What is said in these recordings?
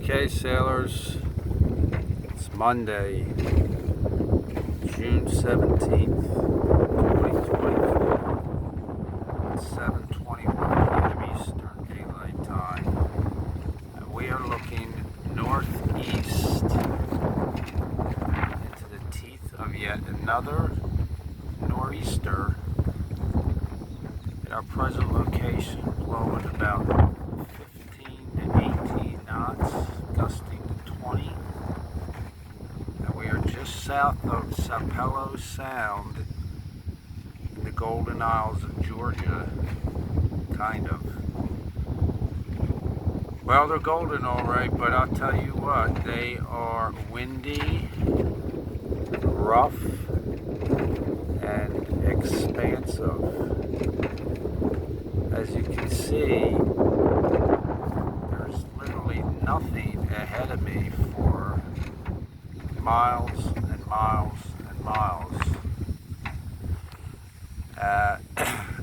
Okay, sailors, it's Monday, June 17th, 2024, it's 7:21 p.m. Eastern Daylight Time, and we are looking northeast into the teeth of yet another nor'easter at our present location, blowing about 15 to 18 knots, gusting to 20. And we are just south of Sapelo Sound in the Golden Isles of Georgia, kind of. Well, they're golden all right, but I'll tell you what, they are windy, rough, and expansive. As you can see, there's literally nothing ahead of me for miles and miles and miles.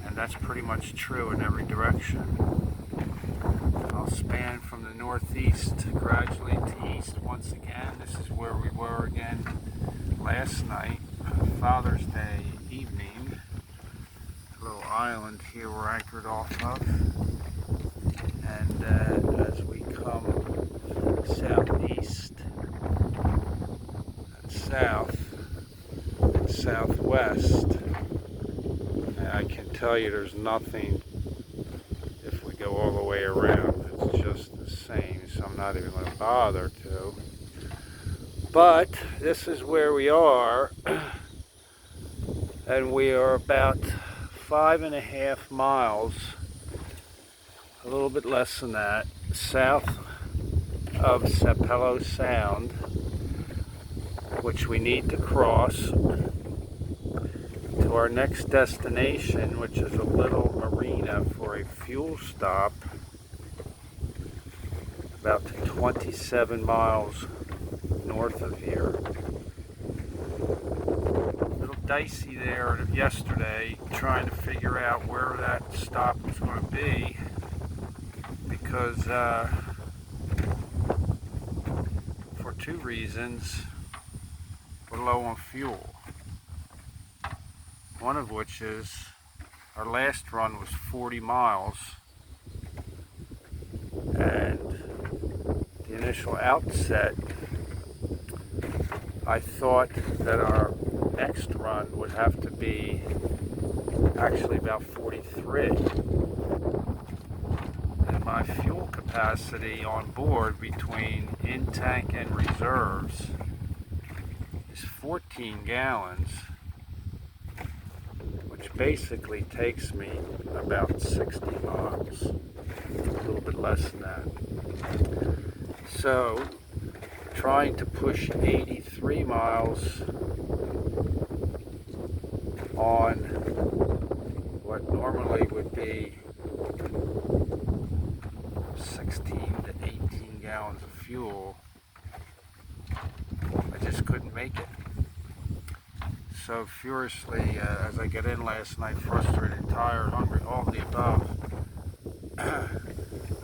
And that's pretty much true in every direction. I'll span from the northeast gradually to east once again. This is where we were again last night, Father's Day evening. A little island here we're anchored off of. And as we come southeast and southwest, I can tell you there's nothing if we go all the way around. It's just the same, so I'm not even going to bother to. But this is where we are, and we are about 5.5 miles, a little bit less than that, south of Sapelo Sound, which we need to cross to our next destination, which is a little marina for a fuel stop about 27 miles north of here. A little dicey there yesterday trying to figure out where that stop was going to be, because for two reasons. We're low on fuel. One of which is our last run was 40 miles, and the initial outset, I thought that our next run would have to be actually about 43. And my fuel capacity on board between in-tank and reserves is 14 gallons, which basically takes me about 60 miles, a little bit less than that. So, trying to push 83 miles on what normally would be 16 to 18 gallons of fuel, I just couldn't make it. So furiously, as I get in last night, frustrated, tired, hungry, all of the above,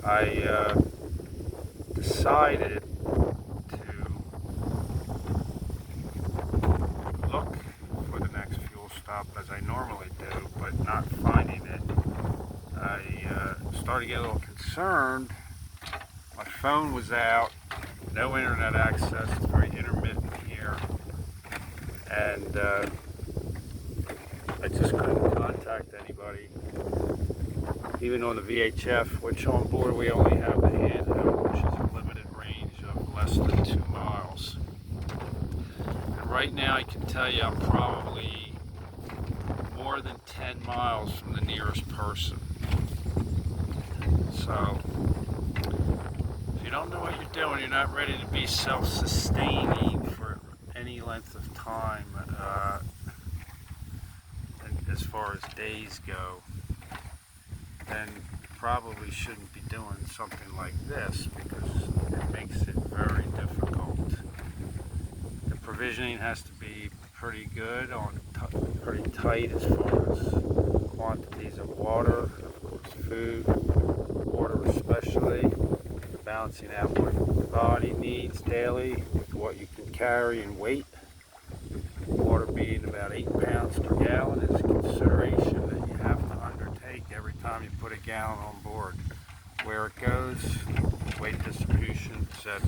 I decided to look for the next fuel stop as I normally do, but not finding it. I started to get a little concerned. My phone was out, no internet access, it's very intermittent here, and I just couldn't contact anybody, even on the VHF, which on board we only have the handheld, which is a limited range of less than 2 miles. And right now I can tell you I'm probably more than 10 miles from the nearest person. So if you don't know what you're doing, you're not ready to be self-sustaining for any length of time, as far as days go, then you probably shouldn't be doing something like this, because it makes it very difficult. The provisioning has to be pretty good, pretty tight as far as quantities of water, of course food, water especially, balancing out what body needs daily with what you can carry and weight. Water being about 8 pounds per gallon is a consideration that you have to undertake every time you put a gallon on board. Where it goes, weight distribution, etc.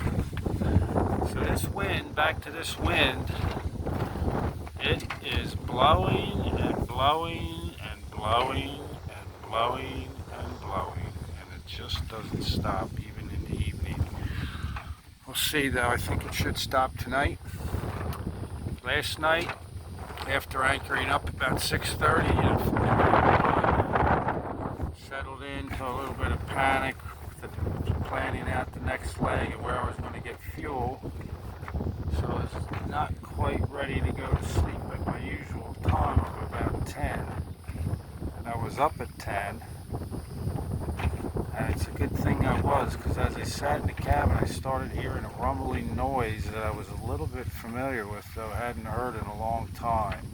So this wind, back to this wind, it is blowing and blowing and blowing and blowing and blowing, and it just doesn't stop even in the evening. We'll see though, I think it should stop tonight. Last night, after anchoring up about 6:30, settled into a little bit of panic with planning out the next leg and where I was going to get fuel. So I was not quite ready to go to sleep at my usual time of about 10. And I was up at 10. And it's a good thing I was, because as I sat in the cabin, I started hearing a rumbling noise that I was a little bit familiar with, though I hadn't heard in a long time.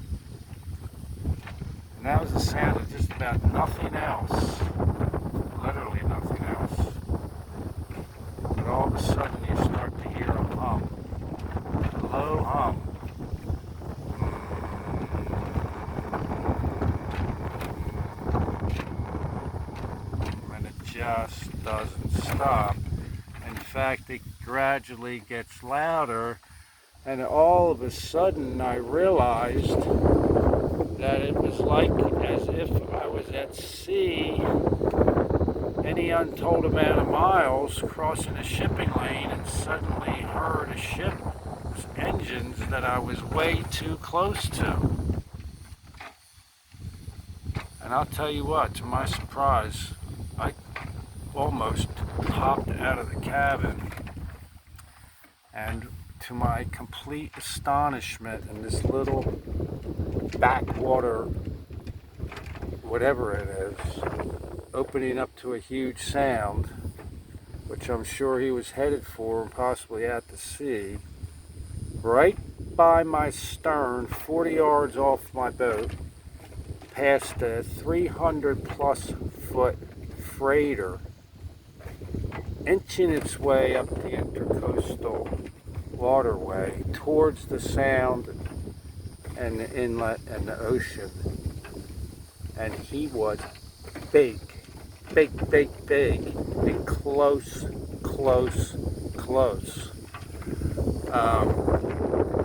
And that was the sound of just about nothing else. Literally nothing else. But all of a sudden you start to hear a hum. A low hum. And it just doesn't stop. In fact, it gradually gets louder, and all of a sudden I realized that it was like as if I was at sea any untold amount of miles crossing a shipping lane and suddenly heard a ship's engines that I was way too close to. And I'll tell you what, to my surprise, I almost popped out of the cabin, and to my complete astonishment in this little backwater, whatever it is, opening up to a huge sound, which I'm sure he was headed for and possibly out to sea, right by my stern, 40 yards off my boat, past a 300 plus foot freighter, inching its way up the intercoastal waterway towards the sound and the inlet and the ocean. And he was big, and close.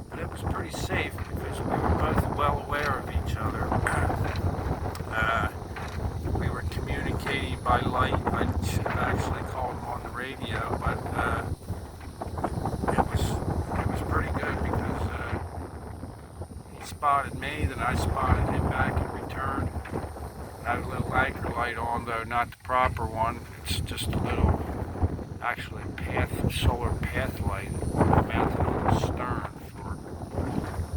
But it was pretty safe because we were both well aware of each other. We were communicating by light. I should have actually called him on the radio, but it was pretty good because he spotted me, then I spotted him back in return. Had a little anchor light on, though not the proper one. It's just a little, actually solar path light mounted on the stern for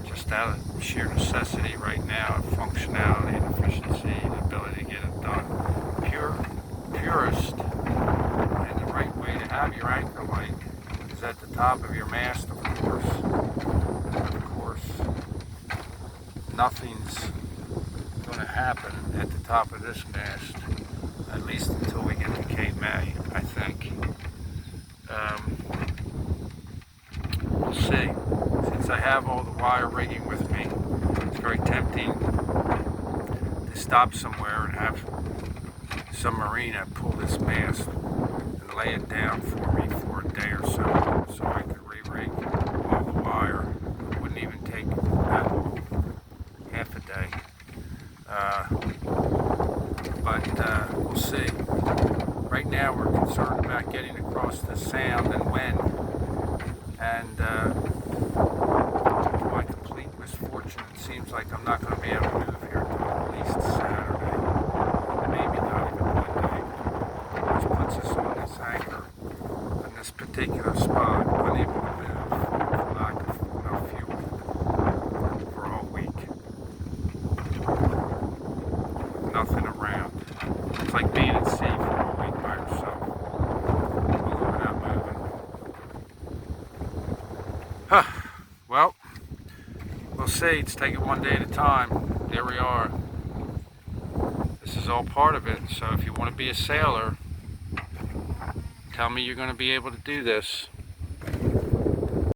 just out of sheer necessity right now, functionality and efficiency and ability to get it done. Purest and the right way to have your anchor light is at the top of your mast, of course. And of course, nothing's going to happen at the top of this mast, at least until we get to Cape May, I think. We'll see. Since I have all the wire rigging with me, it's very tempting to stop somewhere and have some marina pull this mast and lay it down for me for a day or so I could re-rig all the wire. It wouldn't even take that long, half a day. But we'll see. Right now we're concerned about getting across the sound and when. And to my complete misfortune, it seems like I'm not going to be able to move here until at least Saturday. Maybe not even Monday. Which puts us on this anchor in this particular spot, unable to move for lack of enough fuel for a whole week. Nothing around. It's like being at sea for a whole week by yourself. We're not moving. Well, we'll see. Let's take it one day at a time. There we are. This is all part of it. So if you want to be a sailor, tell me you're going to be able to do this.